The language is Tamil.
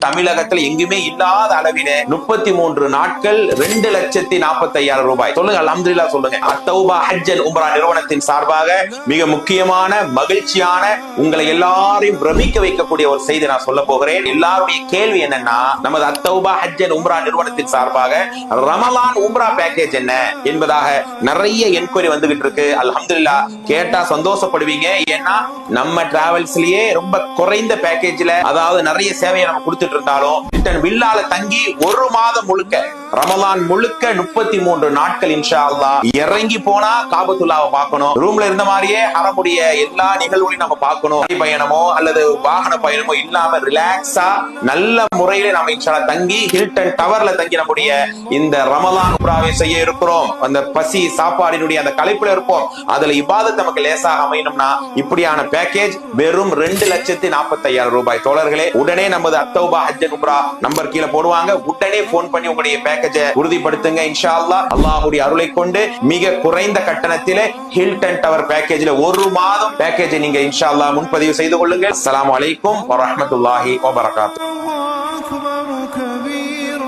தமிழகத்தில் எங்குமே இல்லாத அளவிலே 33 நாட்கள் 2,45,000 ரூபாய். சொல்லுங்க அல்ஹம்துலில்லாஹ் சொல்லுங்க. அத்தௌபா ஹஜ் அண்ட் உம்ரா நிறுவனத்தின் சார்பாக மிக முக்கியமான மகிழ்ச்சியான உங்களை எல்லாரையும் பிரமிக்க வைக்கக்கூடிய ஒரு செய்தி நான் சொல்ல போகிறேன். எல்லாருடைய கேள்வி என்னன்னா, நமது அத்தௌபா ஹஜ் அண்ட் உம்ரா நிறுவனத்தின் சார்பாக ரமலான் உம்ரா பேக்கேஜ் என்ன என்பதாக நிறைய என்கொயரி வந்துகிட்டு இருக்கு. அல்ஹம்துலில்லாஹ் கேட்டா சந்தோஷப்படுவீங்க. ஏன்னா நம்ம டிராவல்ஸ்லயே ரொம்ப குறைந்த பேக்கேஜ்ல, அதாவது நிறைய சேவையை நம்ம கொடுத்துட்டு இருந்தாலும் வில்லால தங்கி ஒரு மாதம் முழுக்க ரமலான் முழுக்க 33 நாட்கள் இன்ஷா அல்லாஹ் இறங்கி போனா காபத்துல்லாவை பார்க்கணும். ரூம்ல இருந்த மாதிரியே ஹரமுடைய எல்லா நிகழ்வுகளையும் நம்ம பார்க்கணும். பயணமோ அல்லது வாகன பயணமோ இல்லாம ரிலாக்ஸா நல்ல முறையில நம்ம இன்ஷா அல்லாஹ் தங்கி ஹில்டன் டவர்ல தங்கி நம்முடைய இந்த ரமலான் உம்ராவை செய்ய இருக்கிறோம். அந்த பசி சாப்பாடினுடைய அந்த களைப்புல இருப்போம். அதுல இபாதத் நமக்கு லேசாக அமையணும்னா இப்படியான பேக்கேஜ் வெறும் 2,45,000 ரூபாய். தோழர்களே, உடனே நமது அத்தௌபா ஹஜ் அண்ட் உம்ரா நம்பர் கீழே போடுவாங்க. உடனே போன் பண்ணி உங்களுடைய பேக்கேஜை உறுதிப்படுத்துங்க. இன்ஷா அல்லாஹ் அல்லாஹ்வுடைய அருளை கொண்டு மிக குறைந்த கட்டணத்திலே ஹில்டன் டவர் பேக்கேஜ்ல ஒரு மாதம் பேக்கேஜை நீங்க இன்ஷா அல்லாஹ் முன்பதிவு செய்து கொள்ளுங்கள். அஸ்ஸலாமு அலைக்கும் வரஹ்மத்துல்லாஹி வபரகாத்துஹு.